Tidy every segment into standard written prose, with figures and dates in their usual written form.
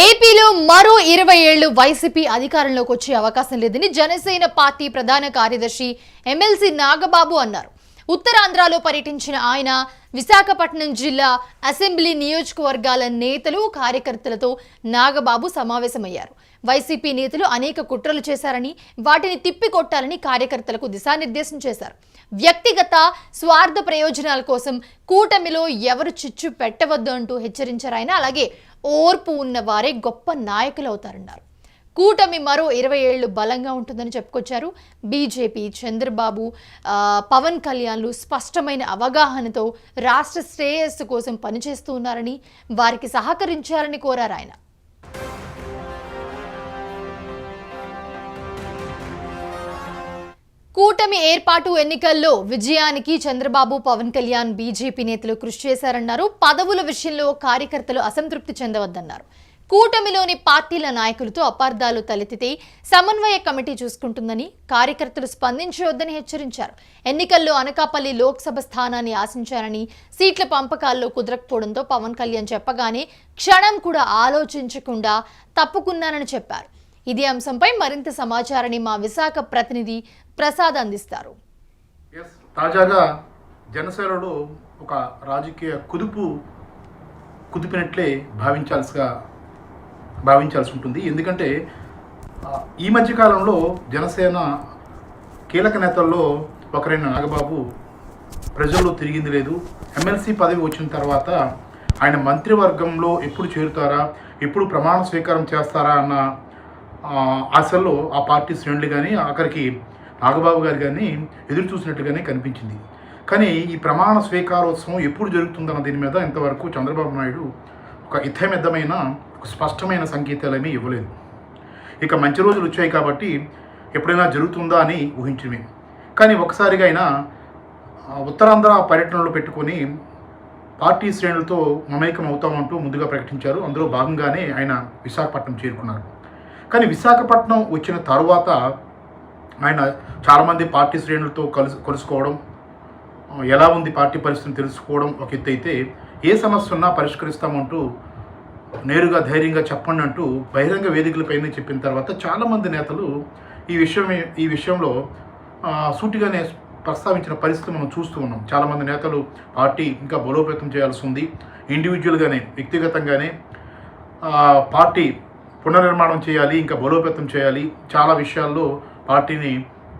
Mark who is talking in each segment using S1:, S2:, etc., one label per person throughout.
S1: ఏపీలో మరో 20 ఏళ్లు వైసీపీ అధికారంలోకి వచ్చే అవకాశం లేదని జనసేన పార్టీ ప్రధాన కార్యదర్శి ఎమ్మెల్సీ నాగబాబు అన్నారు. ఉత్తరాంధ్రలో పర్యటించిన ఆయన విశాఖపట్నం జిల్లా అసెంబ్లీ నియోజకవర్గాల నేతలు కార్యకర్తలతో నాగబాబు సమావేశమయ్యారు. వైసీపీ నేతలు అనేక కుట్రలు చేశారని వాటిని తిప్పికొట్టాలని కార్యకర్తలకు దిశానిర్దేశం చేశారు. వ్యక్తిగత స్వార్థ ప్రయోజనాల కోసం కూటమిలో ఎవరు చిచ్చు పెట్టవద్దు అంటూ హెచ్చరించారు ఆయన. అలాగే ఓర్పు ఉన్న వారే గొప్ప నాయకులు అవుతారన్నారు. కూటమి మరో 20 ఏళ్లు బలంగా ఉంటుందని చెప్పుకొచ్చారు. బీజేపీ, చంద్రబాబు, పవన్ కళ్యాణ్లు స్పష్టమైన అవగాహనతో రాష్ట్ర శ్రేయస్సు కోసం పనిచేస్తూ ఉన్నారని, వారికి సహకరించాలని కోరారు ఆయన. కూటమి ఏర్పాటు ఎన్నికల్లో విజయానికి చంద్రబాబు, పవన్ కళ్యాణ్, బీజేపీ నేతలు కృషి చేశారన్నారు. పదవుల విషయంలో కార్యకర్తలు అసంతృప్తి చెందవద్దన్నారు. కూటమిలోని పార్టీల నాయకులతో అపార్థాలు తలెత్తితే సమన్వయ కమిటీ చూసుకుంటుందని, కార్యకర్తలు స్పందించవద్దని హెచ్చరించారు. ఎన్నికల్లో అనకాపల్లి లోక్సభ స్థానాన్ని ఆశించారని, సీట్ల పంపకాల్లో కుదరకపోవడంతో పవన్ కళ్యాణ్ చెప్పగానే క్షణం కూడా ఆలోచించకుండా తప్పుకున్నానని చెప్పారు. ఇదే అంశంపై మరింత సమాచారాన్ని మా విశాఖ ప్రతినిధి ప్రసాద్ అందిస్తారు.
S2: తాజాగా జనసేనలో ఒక రాజకీయ కుదిపినట్లే భావించాల్సి ఉంటుంది. ఎందుకంటే ఈ మధ్యకాలంలో జనసేన కీలక నేతల్లో ఒకరైన నాగబాబు ప్రజల్లో తిరిగింది లేదు. ఎమ్మెల్సీ పదవి వచ్చిన తర్వాత ఆయన మంత్రివర్గంలో ఎప్పుడు చేరుతారా, ఎప్పుడు ప్రమాణ స్వీకారం చేస్తారా అన్న ఆశల్లో ఆ పార్టీ శ్రేణులు కానీ ఆఖరికి నాగబాబు గారు కానీ ఎదురు చూసినట్టుగానే కనిపించింది. కానీ ఈ ప్రమాణ స్వీకారోత్సవం ఎప్పుడు జరుగుతుందన్న దీని మీద ఇంతవరకు చంద్రబాబు నాయుడు ఒక ఇత్తమిద్దమైన ఒక స్పష్టమైన సంకేతాలేమీ ఇవ్వలేదు. ఇక మంచి రోజులు వచ్చాయి కాబట్టి ఎప్పుడైనా జరుగుతుందా అని ఊహించమే. కానీ ఒకసారిగా ఆయన ఉత్తరాంధ్ర పర్యటనలో పెట్టుకొని పార్టీ శ్రేణులతో మమేకం అవుతామంటూ ముందుగా ప్రకటించారు. అందులో భాగంగానే ఆయన విశాఖపట్నం చేరుకున్నారు. కానీ విశాఖపట్నం వచ్చిన తర్వాత ఆయన చాలామంది పార్టీ శ్రేణులతో కలుసుకోవడం, ఎలా ఉంది పార్టీ పరిస్థితిని తెలుసుకోవడం ఒక ఎత్తు అయితే, ఏ సమస్య ఉన్నా పరిష్కరిస్తామంటూ నేరుగా ధైర్యంగా చెప్పండి అంటూ బహిరంగ వేదికలపైన చెప్పిన తర్వాత చాలామంది నేతలు ఈ విషయంలో సూటిగానే ప్రస్తావించిన పరిస్థితి మనం చూస్తూ ఉన్నాం. చాలామంది నేతలు పార్టీ ఇంకా బలోపేతం చేయాల్సి ఉంది, ఇండివిజువల్గానే వ్యక్తిగతంగానే పార్టీ పునర్నిర్మాణం చేయాలి, ఇంకా బలోపేతం చేయాలి, చాలా విషయాల్లో పార్టీని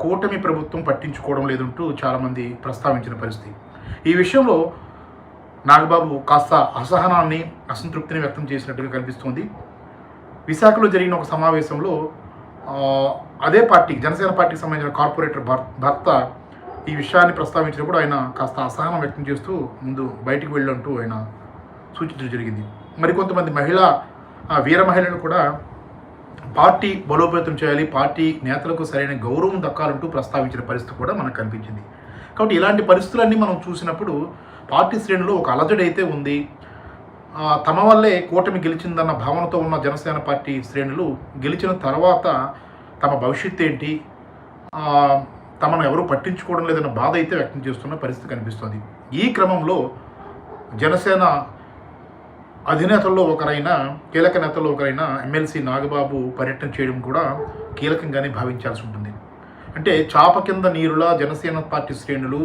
S2: కూటమి ప్రభుత్వం పట్టించుకోవడం లేదంటూ చాలామంది ప్రస్తావించిన పరిస్థితి. ఈ విషయంలో నాగబాబు కాస్త అసహనాన్ని, అసంతృప్తిని వ్యక్తం చేసినట్టుగా కనిపిస్తోంది. విశాఖలో జరిగిన ఒక సమావేశంలో అదే పార్టీ, జనసేన పార్టీకి సంబంధించిన కార్పొరేటర్ భర్త ఈ విషయాన్ని ప్రస్తావించినప్పుడు ఆయన కాస్త అసహనం వ్యక్తం చేస్తూ ముందు బయటికి వెళ్ళంటూ ఆయన సూచించడం జరిగింది. మరికొంతమంది వీర మహిళలు కూడా పార్టీ బలోపేతం చేయాలి, పార్టీ నేతలకు సరైన గౌరవం దక్కాలంటూ ప్రస్తావించిన పరిస్థితి కూడా మనకు కనిపించింది. కాబట్టి ఇలాంటి పరిస్థితులన్నీ మనం చూసినప్పుడు పార్టీ శ్రేణులు ఒక అలజడి అయితే ఉంది. తమ వల్లే కూటమి గెలిచిందన్న భావనతో ఉన్న జనసేన పార్టీ శ్రేణులు గెలిచిన తర్వాత తమ భవిష్యత్తు ఏంటి, తమను ఎవరూ పట్టించుకోవడం లేదన్న బాధ అయితే వ్యక్తం చేస్తున్న పరిస్థితి కనిపిస్తుంది. ఈ క్రమంలో జనసేన అధినేతల్లో ఒకరైన, కీలక నేతల్లో ఒకరైన ఎమ్మెల్సీ నాగబాబు పర్యటన చేయడం కూడా కీలకంగానే భావించాల్సి ఉంటుంది. అంటే చాప కింద నీరులా జనసేన పార్టీ శ్రేణులు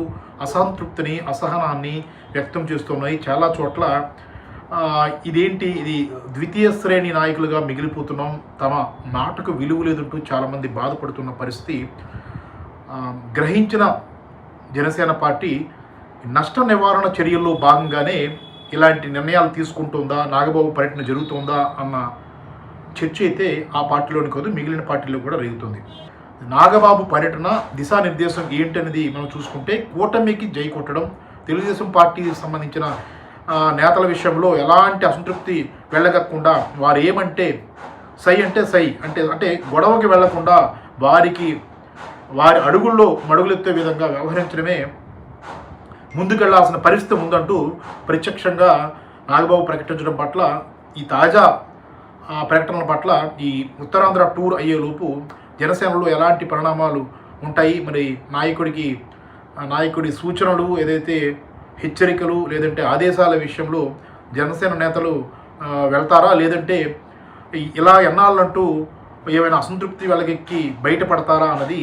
S2: అసంతృప్తిని, అసహనాన్ని వ్యక్తం చేస్తున్నాయి. చాలా చోట్ల ఇది ద్వితీయ శ్రేణి నాయకులుగా మిగిలిపోతున్నాం, తమ మాటకు విలువ లేదంటూ చాలామంది బాధపడుతున్న పరిస్థితి గ్రహించిన జనసేన పార్టీ నష్ట నివారణ చర్యల్లో భాగంగానే ఇలాంటి నిర్ణయాలు తీసుకుంటుందా, నాగబాబు పర్యటన జరుగుతుందా అన్న చర్చ అయితే ఆ పార్టీలోని కాదు, మిగిలిన పార్టీలో కూడా రేగుతుంది. నాగబాబు పర్యటన దిశానిర్దేశం ఏంటనేది మనం చూసుకుంటే, కూటమికి జై కొట్టడం, తెలుగుదేశం పార్టీకి సంబంధించిన నేతల విషయంలో ఎలాంటి అసంతృప్తి వెళ్ళగకుండా వారు ఏమంటే సై అంటే గొడవకి వెళ్లకుండా వారి అడుగుల్లో మడుగులెత్తే విధంగా వ్యవహరించడమే ముందుకెళ్లాల్సిన పరిస్థితి ఉందంటూ ప్రత్యక్షంగా నాగబాబు ప్రకటించడం పట్ల, ఈ తాజా ప్రకటనల పట్ల ఈ ఉత్తరాంధ్ర టూర్ అయ్యేలోపు జనసేనలో ఎలాంటి పరిణామాలు ఉంటాయి, మరి నాయకుడి సూచనలు, ఏదైతే హెచ్చరికలు లేదంటే ఆదేశాల విషయంలో జనసేన నేతలు వెళ్తారా, లేదంటే ఇలా ఎన్నాళ్ళంటూ ఏమైనా అసంతృప్తి వెళ్ళగెక్కి బయటపడతారా అన్నది